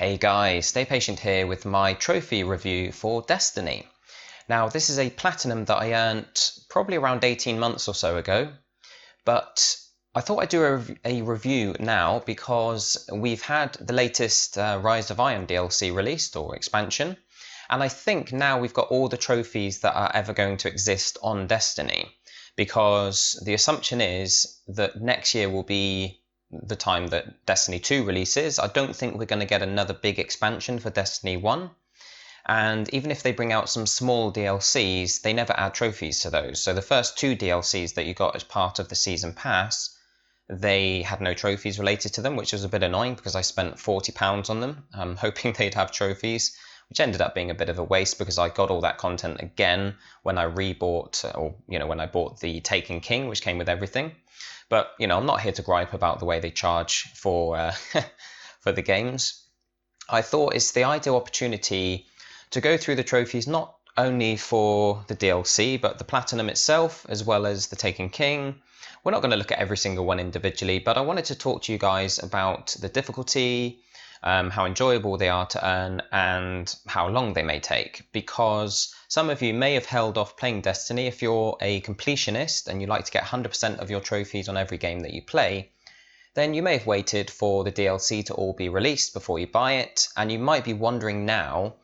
Hey guys, stay patient here with my trophy review for Destiny. Now this is a platinum that I earned probably around 18 months or so ago, but I thought I'd do a review now because we've had the latest Rise of Iron DLC released, or expansion, and I think now we've got all the trophies that are ever going to exist on Destiny, because the assumption is that next year will be the time that Destiny 2 releases. I don't think we're going to get another big expansion for Destiny 1. And even if they bring out some small DLCs, they never add trophies to those. So the first two DLCs that you got as part of the Season Pass, they had no trophies related to them, which was a bit annoying because I spent £40 on them, hoping they'd have trophies, which ended up being a bit of a waste because I got all that content again when I rebought, or when I bought the Taken King, which came with everything. But I'm not here to gripe about the way they charge for for the games. I thought it's the ideal opportunity to go through the trophies, not only for the DLC, but the Platinum itself, as well as the Taken King. We're not going to look at every single one individually, but I wanted to talk to you guys about the difficulty, how enjoyable they are to earn, and how long they may take, because some of you may have held off playing Destiny. If you're a completionist and you like to get 100% of your trophies on every game that you play, then you may have waited for the DLC to all be released before you buy it, and you might be wondering now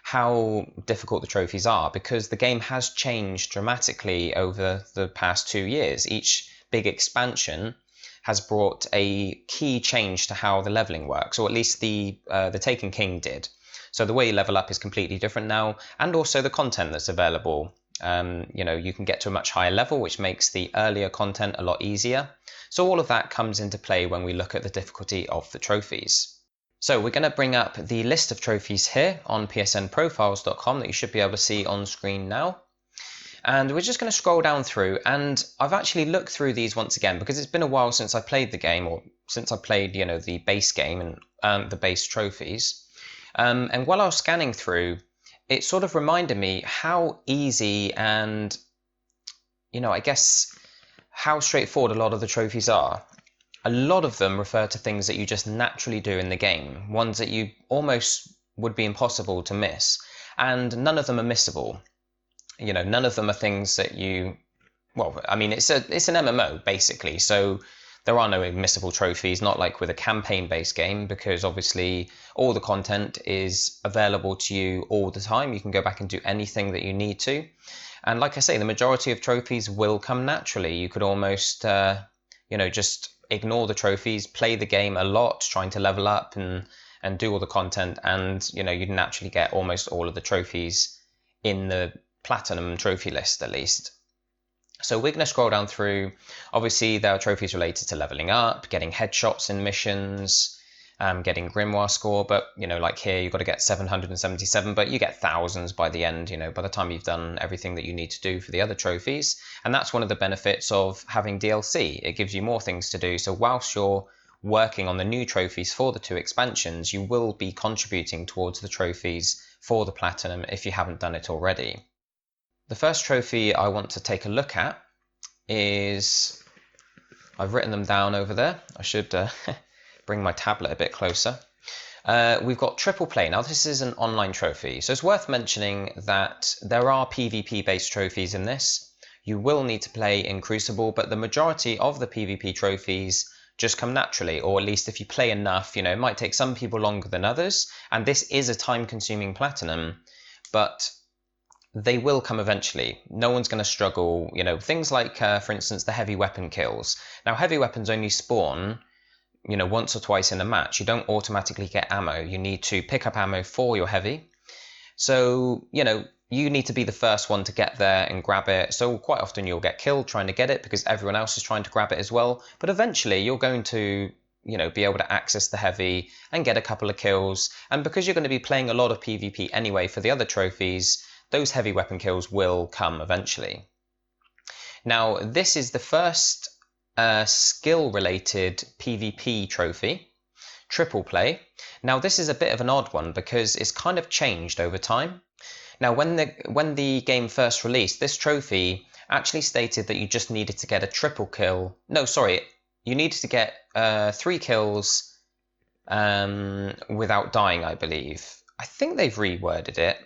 how difficult the trophies are, because the game has changed dramatically over the past 2 years. Each big expansion has brought a key change to how the leveling works, or at least the Taken King did. So the way you level up is completely different now, and also the content that's available. You can get to a much higher level, which makes the earlier content a lot easier. So all of that comes into play when we look at the difficulty of the trophies. So we're going to bring up the list of trophies here on psnprofiles.com that you should be able to see on screen now. And we're just going to scroll down through, and I've actually looked through these once again because it's been a while since I played the game, or since I played, the base game and earned the base trophies. And while I was scanning through, it sort of reminded me how easy and, I guess, how straightforward a lot of the trophies are. A lot of them refer to things that you just naturally do in the game, ones that you almost would be impossible to miss, and none of them are missable. None of them are things that it's an MMO basically, so there are no missable trophies, not like with a campaign-based game, because obviously all the content is available to you all the time. You can go back and do anything that you need to. And like I say, the majority of trophies will come naturally. You could almost, just ignore the trophies, play the game a lot, trying to level up and do all the content, and, you'd naturally get almost all of the trophies in the Platinum trophy list, at least. So we're going to scroll down through. Obviously, there are trophies related to leveling up, getting headshots in missions, getting Grimoire score, but, like here, you've got to get 777, but you get thousands by the end, by the time you've done everything that you need to do for the other trophies. And that's one of the benefits of having DLC. It gives you more things to do. So whilst you're working on the new trophies for the 2 expansions, you will be contributing towards the trophies for the Platinum if you haven't done it already. The first trophy I want to take a look at is, I've written them down over there. I should bring my tablet a bit closer. We've got Triple Play. Now this is an online trophy, so it's worth mentioning that there are PvP based trophies in this. You will need to play in Crucible, but the majority of the PvP trophies just come naturally, or at least if you play enough. It might take some people longer than others, and this is a time consuming Platinum, but they will come eventually. No one's going to struggle. Things like, for instance, the heavy weapon kills. Now, heavy weapons only spawn, once or twice in a match. You don't automatically get ammo. You need to pick up ammo for your heavy. So, you need to be the first one to get there and grab it. So quite often you'll get killed trying to get it because everyone else is trying to grab it as well. But eventually you're going to, be able to access the heavy and get a couple of kills. And because you're going to be playing a lot of PvP anyway for the other trophies, those heavy weapon kills will come eventually. Now, this is the first skill-related PvP trophy, Triple Play. Now, this is a bit of an odd one because it's kind of changed over time. Now, when the game first released, this trophy actually stated that you just needed to get a triple kill. No, sorry, you needed to get 3 kills without dying, I believe. I think they've reworded it.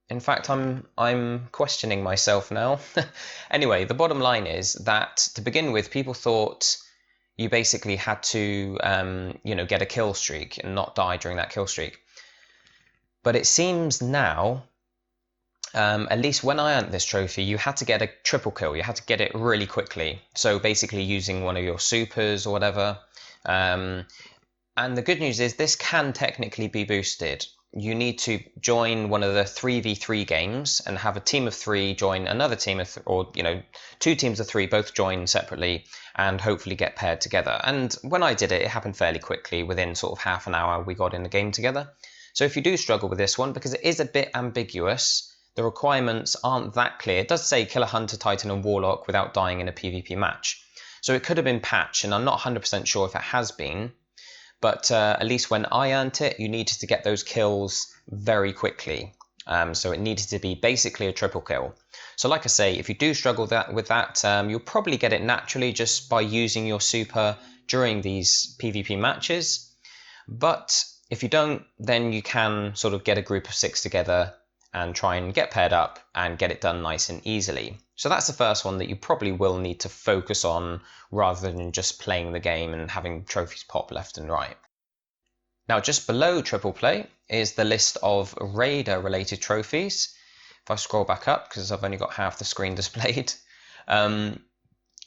In fact, I'm questioning myself now. Anyway, the bottom line is that to begin with, people thought you basically had to, get a kill streak and not die during that kill streak. But it seems now, at least when I earned this trophy, you had to get a triple kill. You had to get it really quickly. So basically using one of your supers or whatever. And the good news is this can technically be boosted. You need to join one of the 3v3 games and have a team of 3 join another team of, or 2 teams of 3 both join separately and hopefully get paired together. And when I did it, it happened fairly quickly. Within sort of half an hour, we got in the game together. So if you do struggle with this one, because it is a bit ambiguous, the requirements aren't that clear. It does say kill a hunter, titan and warlock without dying in a PvP match. So it could have been patched, and I'm not 100% sure if it has been. But at least when I earned it, you needed to get those kills very quickly. So it needed to be basically a triple kill. So like I say, if you do struggle with that, you'll probably get it naturally just by using your super during these PvP matches. But if you don't, then you can sort of get a group of 6 together and try and get paired up and get it done nice and easily. So that's the first one that you probably will need to focus on rather than just playing the game and having trophies pop left and right. Now just below triple play is the list of raider related trophies. If I scroll back up, because I've only got half the screen displayed.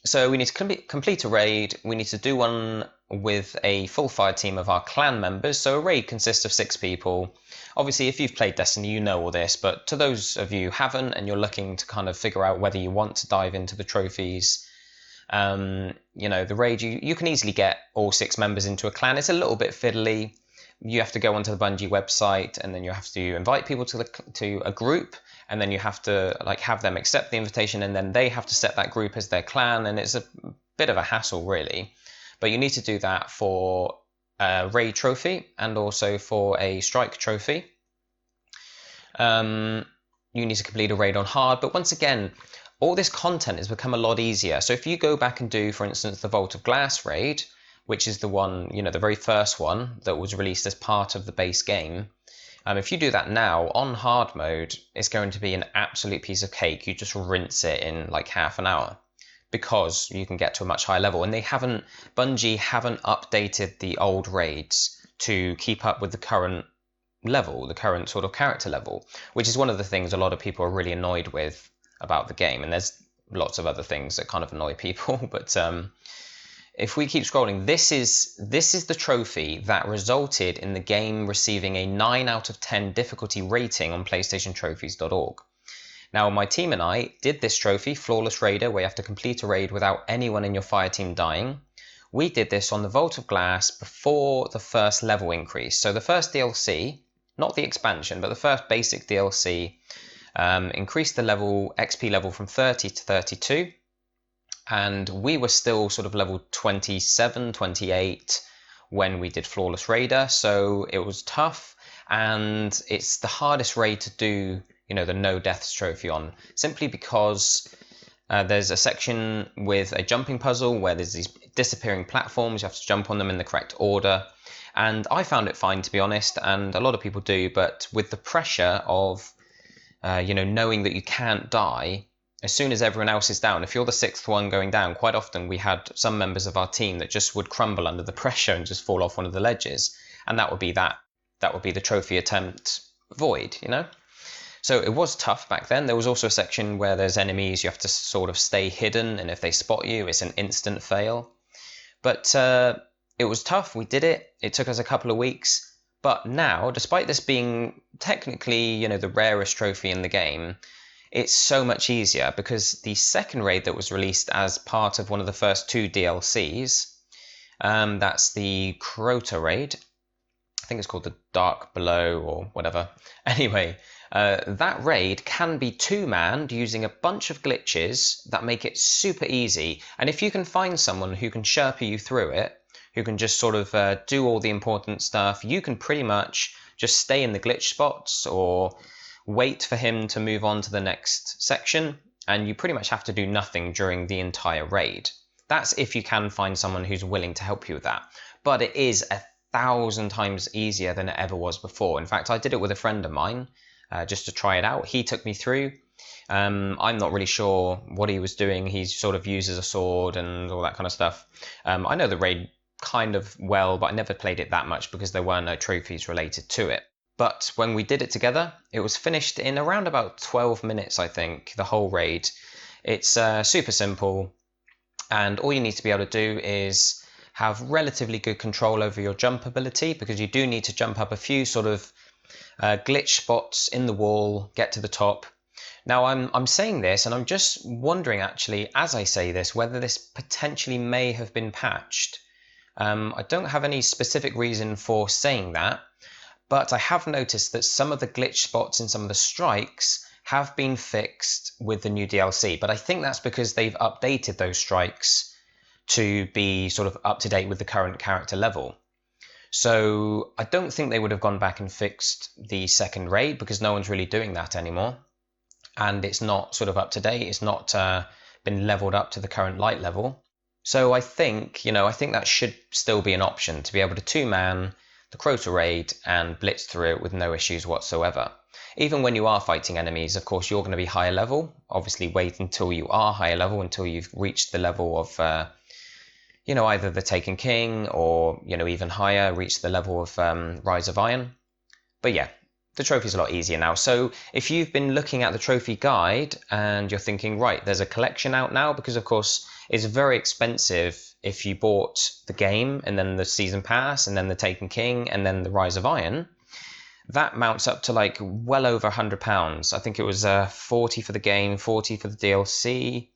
So we need to complete a raid. We need to do one with a full fire team of our clan members. So a raid consists of 6 people. Obviously, if you've played Destiny, you know all this, but to those of you who haven't and you're looking to kind of figure out whether you want to dive into the trophies, the raid, you can easily get all 6 members into a clan. It's a little bit fiddly. You have to go onto the Bungie website and then you have to invite people to a group, and then you have to have them accept the invitation, and then they have to set that group as their clan, and it's a bit of a hassle really. But you need to do that for a raid trophy and also for a strike trophy. You need to complete a raid on hard, but once again, all this content has become a lot easier. So if you go back and do, for instance, the Vault of Glass raid, which is the one, the very first one that was released as part of the base game. If you do that now on hard mode, it's going to be an absolute piece of cake. You just rinse it in like half an hour because you can get to a much higher level. And Bungie haven't updated the old raids to keep up with the current level, the current sort of character level, which is one of the things a lot of people are really annoyed with about the game. And there's lots of other things that kind of annoy people, but if we keep scrolling, this is the trophy that resulted in the game receiving a 9 out of 10 difficulty rating on PlayStationTrophies.org. Now, my team and I did this trophy, Flawless Raider, where you have to complete a raid without anyone in your fire team dying. We did this on the Vault of Glass before the first level increase. So the first DLC, not the expansion, but the first basic DLC, increased the XP level from 30 to 32. And we were still sort of level 27, 28 when we did Flawless Raider, so it was tough, and it's the hardest raid to do, the no deaths trophy on, simply because there's a section with a jumping puzzle where there's these disappearing platforms. You have to jump on them in the correct order, and I found it fine, to be honest, and a lot of people do, but with the pressure of knowing that you can't die as soon as everyone else is down, if you're the 6th one going down, quite often we had some members of our team that just would crumble under the pressure and just fall off one of the ledges. And that would be the trophy attempt void, So it was tough back then. There was also a section where there's enemies, you have to sort of stay hidden, and if they spot you, it's an instant fail. But it was tough, we did it. It took us a couple of weeks. But now, despite this being technically, the rarest trophy in the game, it's so much easier because the second raid that was released as part of one of the first 2 DLCs, that's the Crota raid. I think it's called the Dark Below or whatever. Anyway, that raid can be 2-manned using a bunch of glitches that make it super easy. And if you can find someone who can Sherpa you through it, who can just sort of do all the important stuff, you can pretty much just stay in the glitch spots or wait for him to move on to the next section, and you pretty much have to do nothing during the entire raid. That's if you can find someone who's willing to help you with that. But it is 1,000 times easier than it ever was before. In fact, I did it with a friend of mine just to try it out. He took me through. I'm not really sure what he was doing. He sort of uses a sword and all that kind of stuff. I know the raid kind of well, but I never played it that much because there were no trophies related to it. But when we did it together, it was finished in around about 12 minutes, I think, the whole raid. It's super simple, and all you need to be able to do is have relatively good control over your jump ability, because you do need to jump up a few sort of glitch spots in the wall, get to the top. Now I'm saying this, and I'm just wondering actually, as I say this, whether this potentially may have been patched. I don't have any specific reason for saying that, but I have noticed that some of the glitch spots in some of the strikes have been fixed with the new DLC, but I think that's because they've updated those strikes to be sort of up to date with the current character level. So I don't think they would have gone back and fixed the second raid, because no one's really doing that anymore. And it's not sort of up to date, it's not been leveled up to the current light level. So I think, I think that should still be an option, to be able to two-man the Crota raid and blitz through it with no issues whatsoever. Even when you are fighting enemies, of course, you're going to be higher level. Obviously, wait until you are higher level, until you've reached the level of, either the Taken King or, even higher, reach the level of Rise of Iron. But yeah, the trophy's a lot easier now. So if you've been looking at the trophy guide and you're thinking, right, there's a collection out now, because of course it's very expensive if you bought the game and then the season pass and then the Taken King and then the Rise of Iron, that mounts up to like well over £100. I think it was 40 for the game, 40 for the DLC,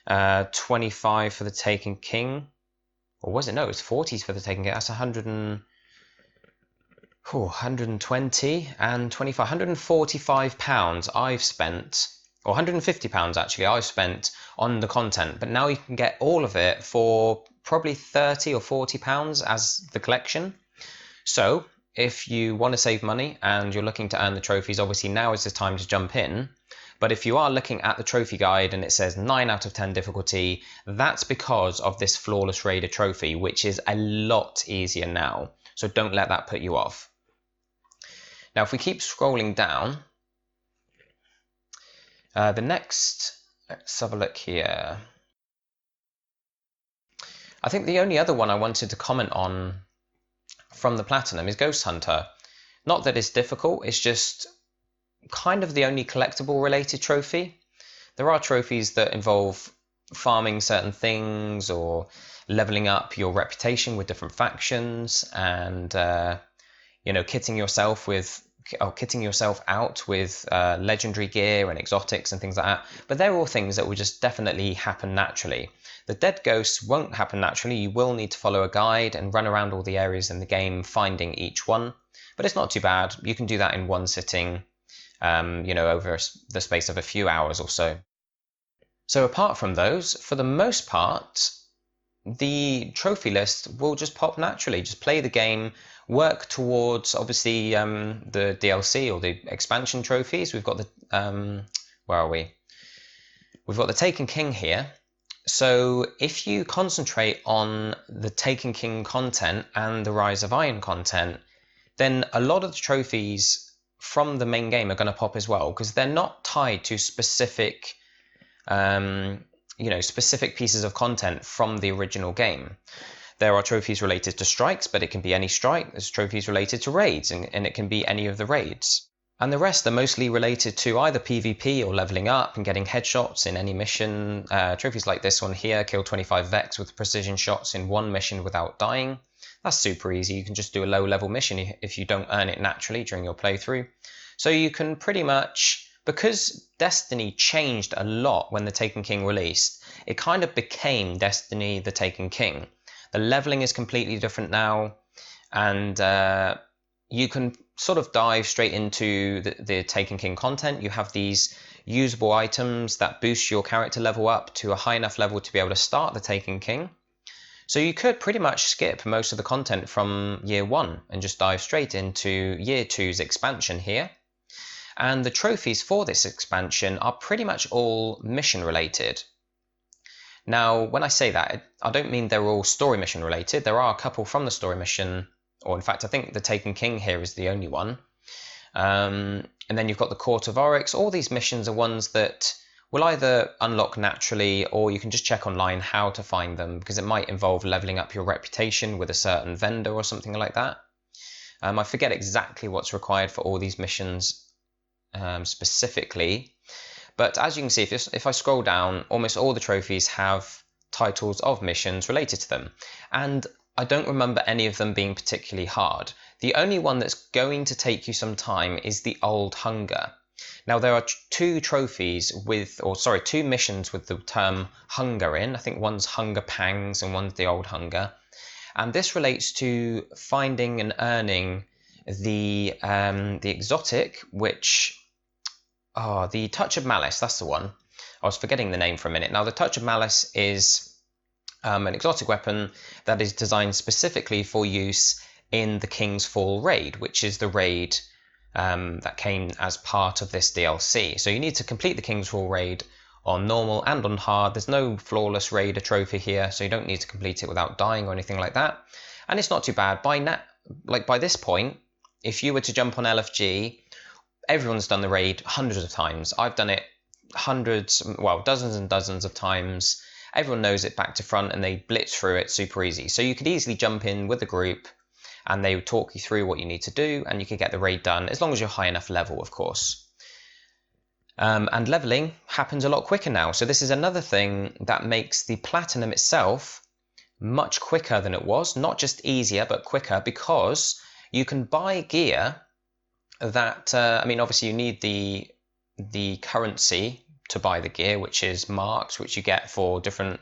25 for the Taken King. Or was it? No, it was 40 for the Taken King. That's 120 and 25, £145 I've spent, or £150 actually I've spent on the content, but now you can get all of it for probably £30 or £40 as the collection. So if you want to save money and you're looking to earn the trophies, obviously now is the time to jump in. But if you are looking at the trophy guide and it says 9 out of 10 difficulty, that's because of this Flawless Raider trophy, which is a lot easier now. So don't let that put you off. Now, if we keep scrolling down, the next, let's have a look here. I think the only other one I wanted to comment on from the Platinum is Ghost Hunter. Not that it's difficult, it's just kind of the only collectible related trophy. There are trophies that involve farming certain things or leveling up your reputation with different factions and kitting yourself out with legendary gear and exotics and things like that. But they're all things that will just definitely happen naturally. The Dead Ghosts won't happen naturally. You will need to follow a guide and run around all the areas in the game finding each one. But it's not too bad. You can do that in one sitting, over the space of a few hours or so. So apart from those, for the most part, the trophy list will just pop naturally. Just play the game, work towards, obviously, the DLC or the expansion trophies. We've got the, where are we? We've got the Taken King here. So if you concentrate on the Taken King content and the Rise of Iron content, then a lot of the trophies from the main game are going to pop as well, because they're not tied to specific specific pieces of content from the original game. There are trophies related to strikes, but it can be any strike. There's trophies related to raids, and it can be any of the raids. And the rest are mostly related to either PvP or leveling up and getting headshots in any mission. Trophies like this one here, kill 25 Vex with precision shots in one mission without dying. That's super easy. You can just do a low level mission if you don't earn it naturally during your playthrough. So you can pretty much, because Destiny changed a lot when the Taken King released, it kind of became Destiny the Taken King. The leveling is completely different now, and you can sort of dive straight into the Taken King content. You have these usable items that boost your character level up to a high enough level to be able to start the Taken King. So you could pretty much skip most of the content from year 1 and just dive straight into year 2's expansion here. And the trophies for this expansion are pretty much all mission related. Now, when I say that, I don't mean they're all story mission related. There are a couple from the story mission or in fact I think the Taken King here is the only one. And then you've got the Court of Oryx. All these missions are ones that will either unlock naturally, or you can just check online how to find them, because it might involve leveling up your reputation with a certain vendor or something like that. I forget exactly what's required for all these missions specifically, but as you can see, if I scroll down, almost all the trophies have titles of missions related to them, and I don't remember any of them being particularly hard. The only one that's going to take you some time is the Old Hunger. Now there are two missions with the term hunger in. I think one's Hunger Pangs and one's the Old Hunger. And this relates to finding and earning the exotic, which, the Touch of Malice, that's the one. I was forgetting the name for a minute. Now the Touch of Malice is an exotic weapon that is designed specifically for use in the King's Fall raid, which is the raid that came as part of this DLC. So you need to complete the King's Fall raid on normal and on hard. There's no flawless raider trophy here, so you don't need to complete it without dying or anything like that. And it's not too bad. By this point, if you were to jump on LFG, everyone's done the raid hundreds of times. I've done it dozens and dozens of times. Everyone knows it back to front and they blitz through it super easy. So you could easily jump in with a group and they would talk you through what you need to do, and you could get the raid done, as long as you're high enough level, of course. And leveling happens a lot quicker now. So this is another thing that makes the platinum itself much quicker than it was. Not just easier, but quicker, because you can buy gear that, obviously you need the currency to buy the gear, which is marks, which you get for different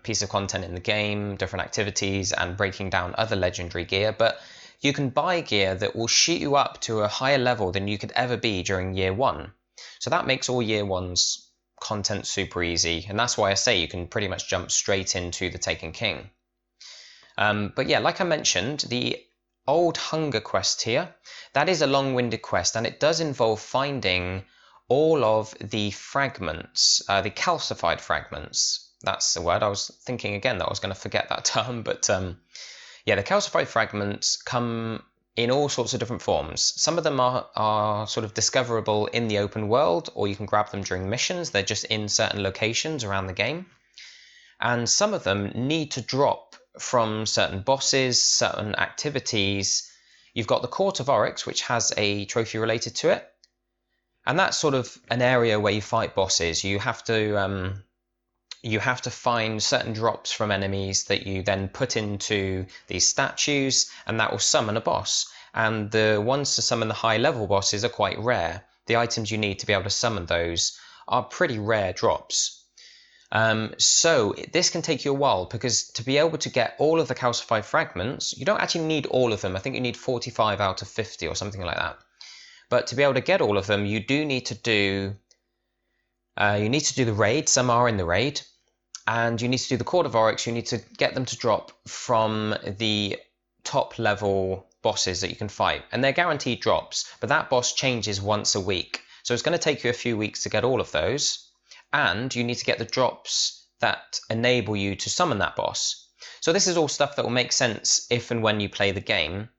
piece of content in the game, different activities, and breaking down other legendary gear. But you can buy gear that will shoot you up to a higher level than you could ever be during year one. So that makes all year one's content super easy, and that's why I say you can pretty much jump straight into the Taken King. But yeah, like I mentioned, the Old Hunger quest here, that is a long-winded quest, and it does involve finding all of the fragments, the calcified fragments. That's the word. I was thinking again that I was going to forget that term, but yeah, the calcified fragments come in all sorts of different forms. Some of them are sort of discoverable in the open world, or you can grab them during missions. They're just in certain locations around the game. And some of them need to drop from certain bosses, certain activities. You've got the Court of Oryx, which has a trophy related to it. And that's sort of an area where you fight bosses. You have to find certain drops from enemies that you then put into these statues, and that will summon a boss. And the ones to summon the high level bosses are quite rare. The items you need to be able to summon those are pretty rare drops. So this can take you a while, because to be able to get all of the calcified fragments, you don't actually need all of them. I think you need 45 out of 50 or something like that. But to be able to get all of them, you do need to do the raid. Some are in the raid. And you need to do the Court of Oryx. You need to get them to drop from the top level bosses that you can fight. And they're guaranteed drops, but that boss changes once a week. So it's going to take you a few weeks to get all of those. And you need to get the drops that enable you to summon that boss. So this is all stuff that will make sense if and when you play the game.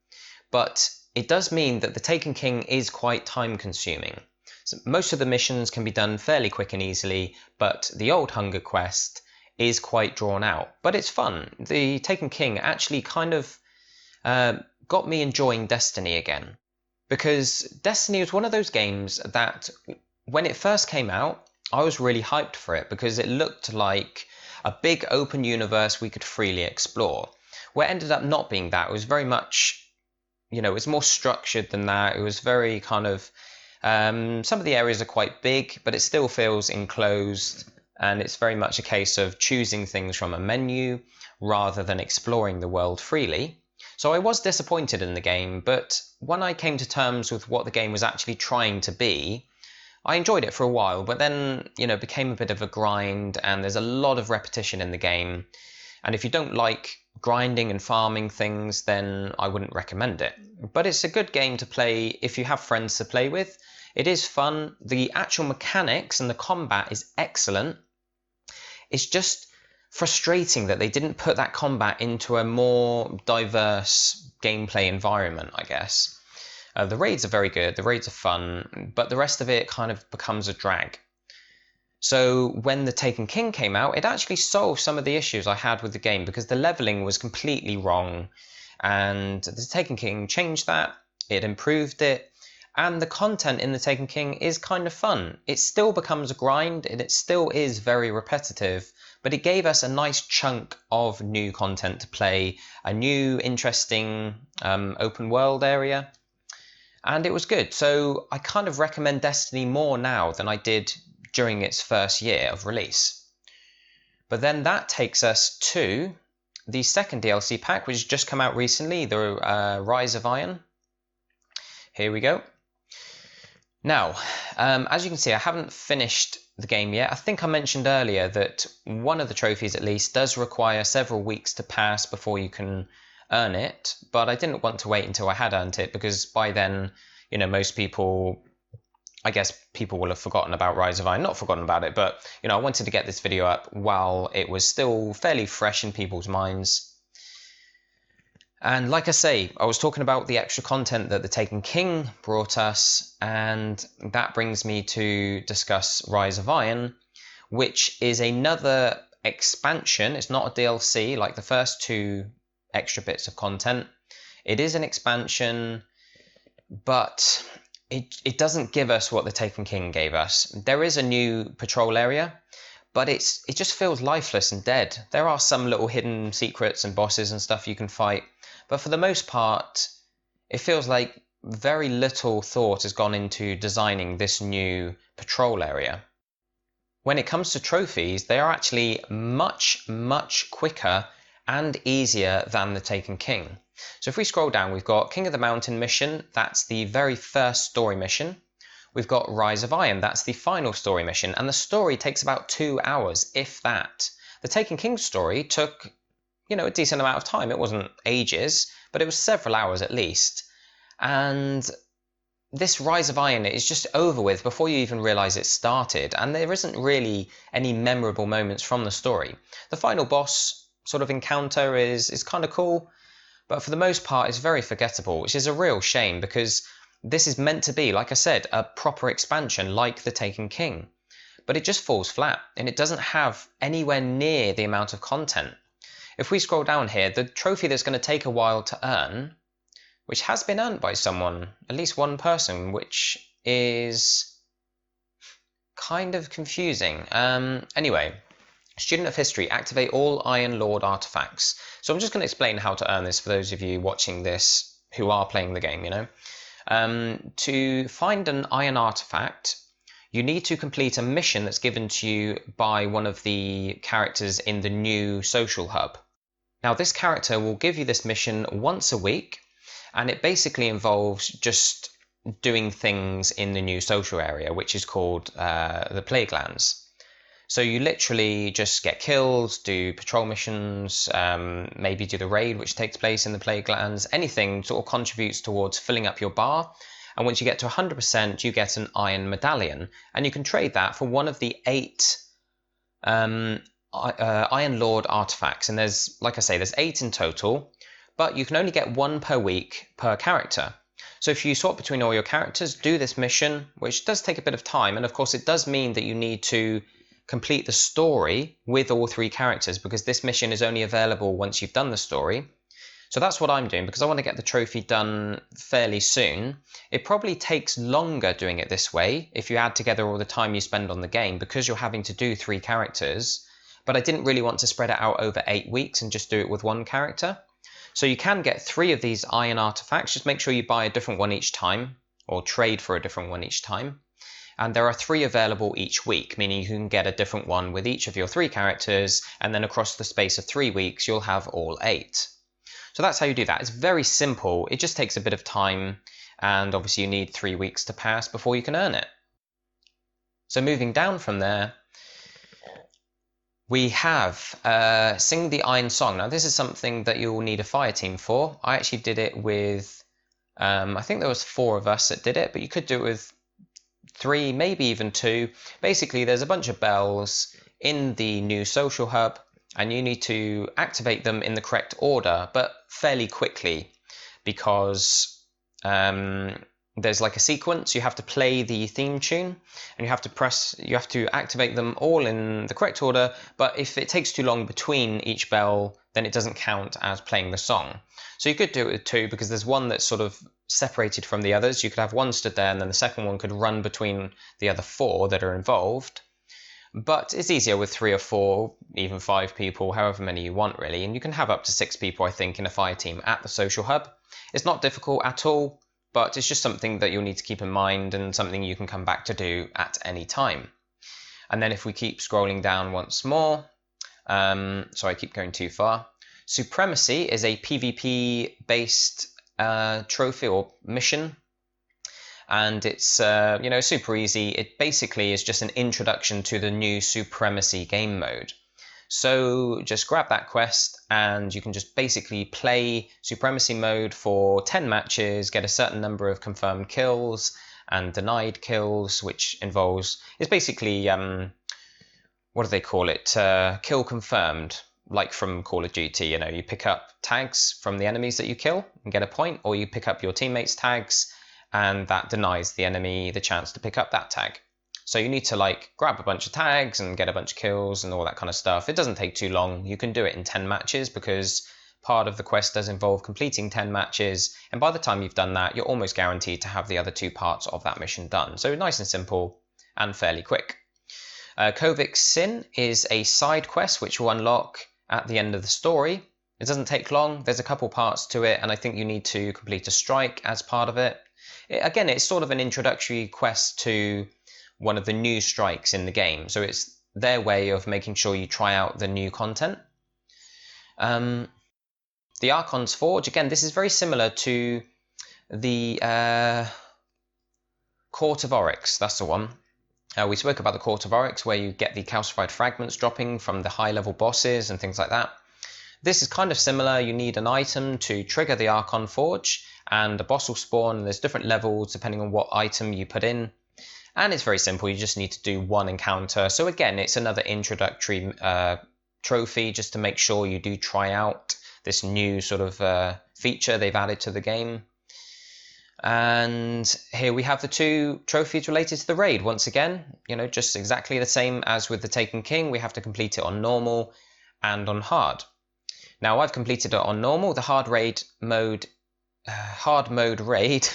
But it does mean that the Taken King is quite time consuming. So most of the missions can be done fairly quick and easily, but the Old Hunger quest is quite drawn out, but it's fun. The Taken King actually kind of got me enjoying Destiny again, because Destiny was one of those games that when it first came out, I was really hyped for it, because it looked like a big open universe we could freely explore. Where it ended up not being that. It was very much, it was more structured than that. It was very kind of, some of the areas are quite big, but it still feels enclosed. And it's very much a case of choosing things from a menu rather than exploring the world freely. So I was disappointed in the game, but when I came to terms with what the game was actually trying to be, I enjoyed it for a while, but then, it became a bit of a grind, and there's a lot of repetition in the game. And if you don't like grinding and farming things, then I wouldn't recommend it. But it's a good game to play if you have friends to play with. It is fun. The actual mechanics and the combat is excellent. It's just frustrating that they didn't put that combat into a more diverse gameplay environment, I guess. The raids are very good, the raids are fun, but the rest of it kind of becomes a drag. So when the Taken King came out, it actually solved some of the issues I had with the game, because the leveling was completely wrong, and the Taken King changed that, it improved it, and the content in the Taken King is kind of fun. It still becomes a grind, and it still is very repetitive, but it gave us a nice chunk of new content to play, a new interesting open world area, and it was good. So I kind of recommend Destiny more now than I did during its first year of release. But then that takes us to the second DLC pack, which has just come out recently, the Rise of Iron. Here we go. Now, as you can see, I haven't finished the game yet. I think I mentioned earlier that one of the trophies, at least, does require several weeks to pass before you can earn it, but I didn't want to wait until I had earned it, because by then, you know, most people, I guess people will have forgotten about Rise of Iron. Not forgotten about it, but, you know, I wanted to get this video up while it was still fairly fresh in people's minds. And like I say, I was talking about the extra content that the Taken King brought us, and that brings me to discuss Rise of Iron, which is another expansion. It's not a DLC like the first two extra bits of content. It is an expansion, but it doesn't give us what the Taken King gave us. There is a new patrol area, but it just feels lifeless and dead. There are some little hidden secrets and bosses and stuff you can fight, but for the most part, it feels like very little thought has gone into designing this new patrol area. When it comes to trophies, they are actually much, much quicker and easier than the Taken King. So if we scroll down, we've got King of the Mountain mission, that's the very first story mission. We've got Rise of Iron, that's the final story mission, and the story takes about 2 hours, if that. The Taken King story took, you know, a decent amount of time. It wasn't ages, but it was several hours at least. And this Rise of Iron is just over with before you even realise it started, and there isn't really any memorable moments from the story. The final boss sort of encounter is kind of cool, but for the most part it's very forgettable, which is a real shame, because this is meant to be, like I said, a proper expansion like the Taken King. But it just falls flat, and it doesn't have anywhere near the amount of content. If we scroll down here, the trophy that's going to take a while to earn, which has been earned by someone, at least one person, which is kind of confusing. Anyway, Student of History, activate all Iron Lord artifacts. So I'm just going to explain how to earn this for those of you watching this who are playing the game, you know. To find an Iron artifact, you need to complete a mission that's given to you by one of the characters in the new social hub. Now, this character will give you this mission once a week, and it basically involves just doing things in the new social area, which is called the Plaguelands. So you literally just get kills, do patrol missions, maybe do the raid which takes place in the Plaguelands. Anything sort of contributes towards filling up your bar. And once you get to 100%, you get an Iron Medallion. And you can trade that for one of the 8 Iron Lord artifacts. And there's, like I say, there's 8 in total, but you can only get 1 per week per character. So if you swap between all your characters, do this mission, which does take a bit of time. And of course, it does mean that you need to complete the story with all 3 characters, because this mission is only available once you've done the story. So that's what I'm doing, because I want to get the trophy done fairly soon. It probably takes longer doing it this way if you add together all the time you spend on the game, because you're having to do 3 characters. But I didn't really want to spread it out over 8 weeks and just do it with 1 character. So you can get 3 of these iron artifacts. Just make sure you buy a different one each time, or trade for a different one each time. And there are 3 available each week, meaning you can get a different one with each of your 3 characters, and then across the space of 3 weeks you'll have all 8. So that's how you do that. It's very simple. It just takes a bit of time, and obviously you need 3 weeks to pass before you can earn it. So moving down from there, we have Sing the Iron Song. Now this is something that you'll need a fire team for. I actually did it with, I think there was 4 of us that did it, but you could do it with 3, maybe even 2. Basically, there's a bunch of bells in the new social hub, and you need to activate them in the correct order, but fairly quickly. because there's like a sequence. You have to play the theme tune, and you have to activate them all in the correct order, but if it takes too long between each bell, then it doesn't count as playing the song. So you could do it with two, because there's one that's sort of separated from the others. You could have one stood there, and then the second one could run between the other four that are involved. But it's easier with 3 or 4, even 5 people, however many you want really, and you can have up to 6 people, I think, in a fire team at the social hub. It's not difficult at all, but it's just something that you'll need to keep in mind and something you can come back to do at any time. And then if we keep scrolling down once more, sorry, I keep going too far. Supremacy is a PvP based trophy or mission, and it's super easy. It basically is just an introduction to the new Supremacy game mode. So just grab that quest and you can just basically play Supremacy mode for 10 matches, get a certain number of confirmed kills and denied kills, which involves, it's basically, what do they call it? Kill confirmed, like from Call of Duty. You pick up tags from the enemies that you kill and get a point, or you pick up your teammates' tags and that denies the enemy the chance to pick up that tag. So you need to grab a bunch of tags and get a bunch of kills and all that kind of stuff. It doesn't take too long. You can do it in 10 matches because part of the quest does involve completing 10 matches. And by the time you've done that, you're almost guaranteed to have the other 2 parts of that mission done. So nice and simple and fairly quick. Kovik's Sin is a side quest which will unlock at the end of the story. It doesn't take long. There's a couple parts to it, and I think you need to complete a strike as part of it. Again, it's sort of an introductory quest to one of the new strikes in the game. So it's their way of making sure you try out the new content. The Archons Forge, again, this is very similar to the Court of Oryx. That's the one. We spoke about the Court of Oryx, where you get the calcified fragments dropping from the high-level bosses and things like that. This is kind of similar. You need an item to trigger the Archon Forge, and a boss will spawn, and there's different levels depending on what item you put in. And it's very simple. You just need to do one encounter. So again, it's another introductory trophy just to make sure you do try out this new sort of feature they've added to the game. And here we have the 2 trophies related to the raid. Once again, just exactly the same as with the Taken King. We have to complete it on normal and on hard. Now I've completed it on normal. The hard mode raid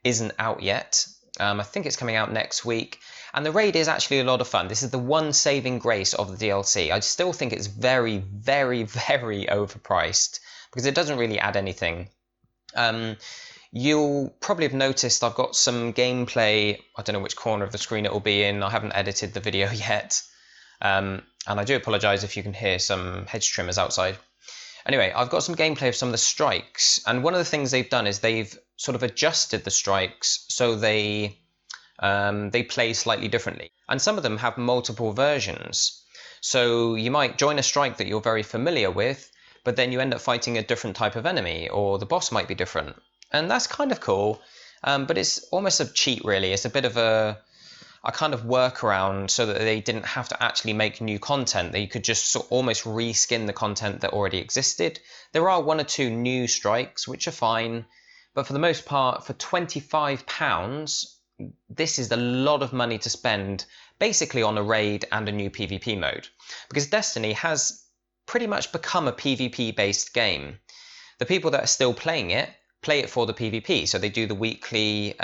isn't out yet. I think it's coming out next week. And the raid is actually a lot of fun. This is the one saving grace of the DLC. I still think it's very, very, very overpriced because it doesn't really add anything. You'll probably have noticed I've got some gameplay. I don't know which corner of the screen it will be in. I haven't edited the video yet. And I do apologise if you can hear some hedge trimmers outside. Anyway, I've got some gameplay of some of the strikes, and one of the things they've done is they've sort of adjusted the strikes so they play slightly differently. And some of them have multiple versions. So you might join a strike that you're very familiar with, but then you end up fighting a different type of enemy, or the boss might be different. And that's kind of cool, but it's almost a cheat really. It's a bit of a kind of workaround so that they didn't have to actually make new content. They could just almost reskin the content that already existed. There are 1 or 2 new strikes, which are fine. But for the most part, for £25, this is a lot of money to spend basically on a raid and a new PvP mode. Because Destiny has pretty much become a PvP-based game. The people that are still playing it, play it for the PvP. So they do the weekly...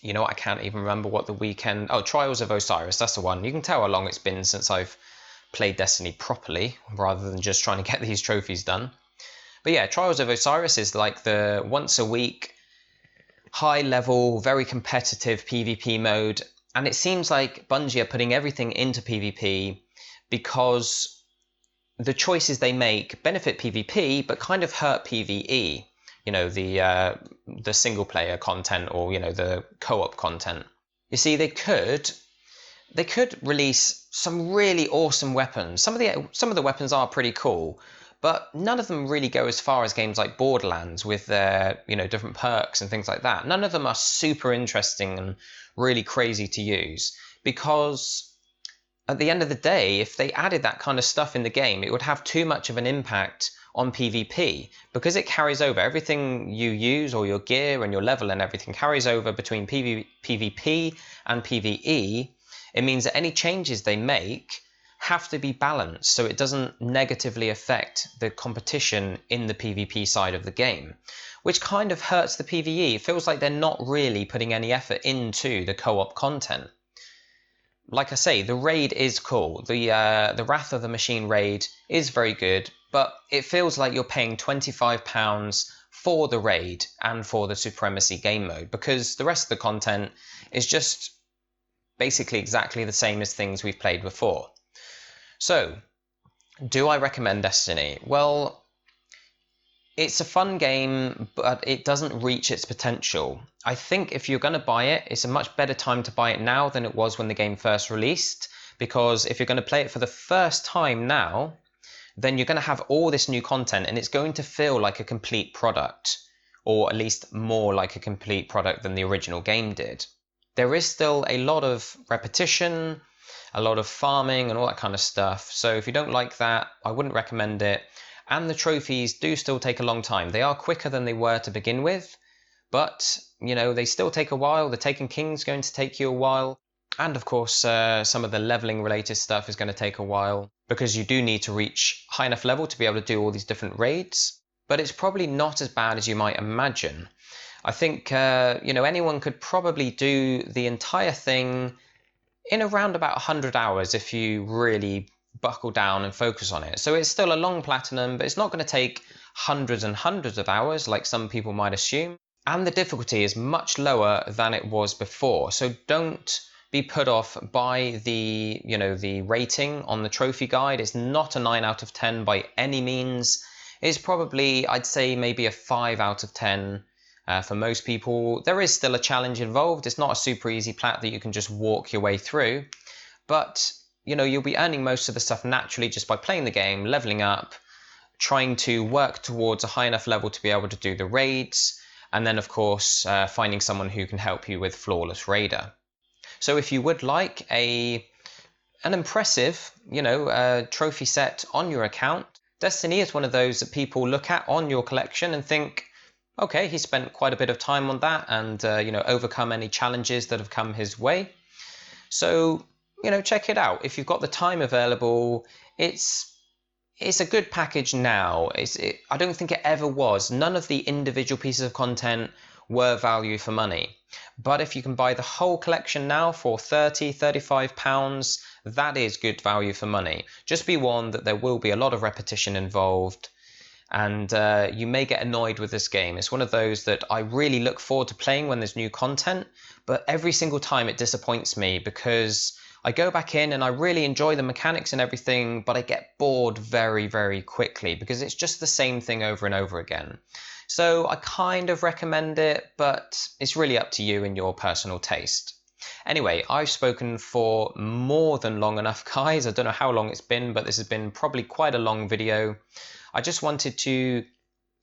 you know what, I can't even remember what the weekend... Oh, Trials of Osiris, that's the one. You can tell how long it's been since I've played Destiny properly, rather than just trying to get these trophies done. But yeah, Trials of Osiris is like the once a week, high level, very competitive PvP mode. And it seems like Bungie are putting everything into PvP because the choices they make benefit PvP, but kind of hurt PvE. The single player content, or the co-op content. You see, they could release some really awesome weapons. Some of the weapons are pretty cool, but none of them really go as far as games like Borderlands with their different perks and things like that. None of them are super interesting and really crazy to use because at the end of the day, if they added that kind of stuff in the game, it would have too much of an impact on PvP, because it carries over. Everything you use, or your gear and your level and everything, carries over between PvP and PvE. It means that any changes they make have to be balanced so it doesn't negatively affect the competition in the PvP side of the game, which kind of hurts the PvE. It feels like they're not really putting any effort into the co-op content. Like I say, the raid is cool. The Wrath of the Machine raid is very good, but it feels like you're paying £25 for the raid and for the Supremacy game mode, because the rest of the content is just basically exactly the same as things we've played before. So, do I recommend Destiny? Well, it's a fun game, but it doesn't reach its potential. I think if you're going to buy it, it's a much better time to buy it now than it was when the game first released, because if you're going to play it for the first time now, then you're going to have all this new content and it's going to feel like a complete product, or at least more like a complete product than the original game did. There is still a lot of repetition, a lot of farming and all that kind of stuff, so if you don't like that, I wouldn't recommend it. And the trophies do still take a long time. They are quicker than they were to begin with, but, you know, they still take a while. The Taken King's going to take you a while. And of course, some of the leveling related stuff is going to take a while, because you do need to reach high enough level to be able to do all these different raids. But it's probably not as bad as you might imagine. I think, you know, anyone could probably do the entire thing in around about 100 hours if you really buckle down and focus on it. So it's still a long platinum, but it's not going to take hundreds and hundreds of hours like some people might assume. And the difficulty is much lower than it was before. So don't be put off by the, you know, the rating on the trophy guide. It's not a 9 out of 10 by any means. It's probably, I'd say, maybe a 5 out of 10 for most people. There is still a challenge involved. It's not a super easy plat that you can just walk your way through, but you know, you'll be earning most of the stuff naturally just by playing the game, leveling up, trying to work towards a high enough level to be able to do the raids, and then of course finding someone who can help you with Flawless Raider. So if you would like an impressive, you know, trophy set on your account, Destiny is one of those that people look at on your collection and think, okay, he spent quite a bit of time on that and, you know, overcome any challenges that have come his way. So, you know, check it out. If you've got the time available, it's a good package now. I don't think it ever was. None of the individual pieces of content were value for money. But if you can buy the whole collection now for £30, £35, that is good value for money. Just be warned that there will be a lot of repetition involved, and you may get annoyed with this game. It's one of those that I really look forward to playing when there's new content, but every single time it disappoints me, because I go back in and I really enjoy the mechanics and everything, but I get bored very, very quickly because it's just the same thing over and over again. So I kind of recommend it, but it's really up to you and your personal taste. Anyway, I've spoken for more than long enough, guys. I don't know how long it's been, but this has been probably quite a long video. I just wanted to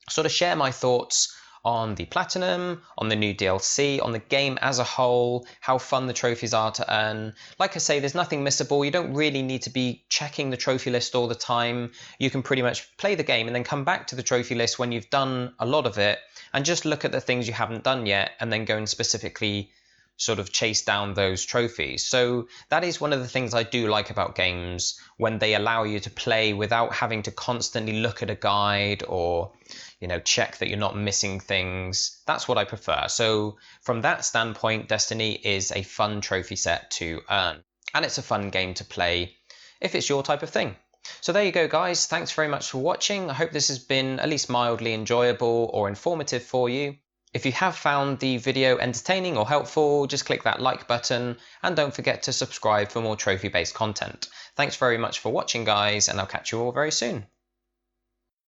sort of share my thoughts on the Platinum, on the new DLC, on the game as a whole, how fun the trophies are to earn. Like I say, there's nothing missable. You don't really need to be checking the trophy list all the time. You can pretty much play the game and then come back to the trophy list when you've done a lot of it and just look at the things you haven't done yet and then go and specifically sort of chase down those trophies. So that is one of the things I do like about games, when they allow you to play without having to constantly look at a guide or, you know, check that you're not missing things. That's what I prefer. So from that standpoint, Destiny is a fun trophy set to earn, and it's a fun game to play if it's your type of thing. So there you go, guys. Thanks very much for watching. I hope this has been at least mildly enjoyable or informative for you. If you have found the video entertaining or helpful, just click that like button and don't forget to subscribe for more trophy-based content. Thanks very much for watching, guys, and I'll catch you all very soon.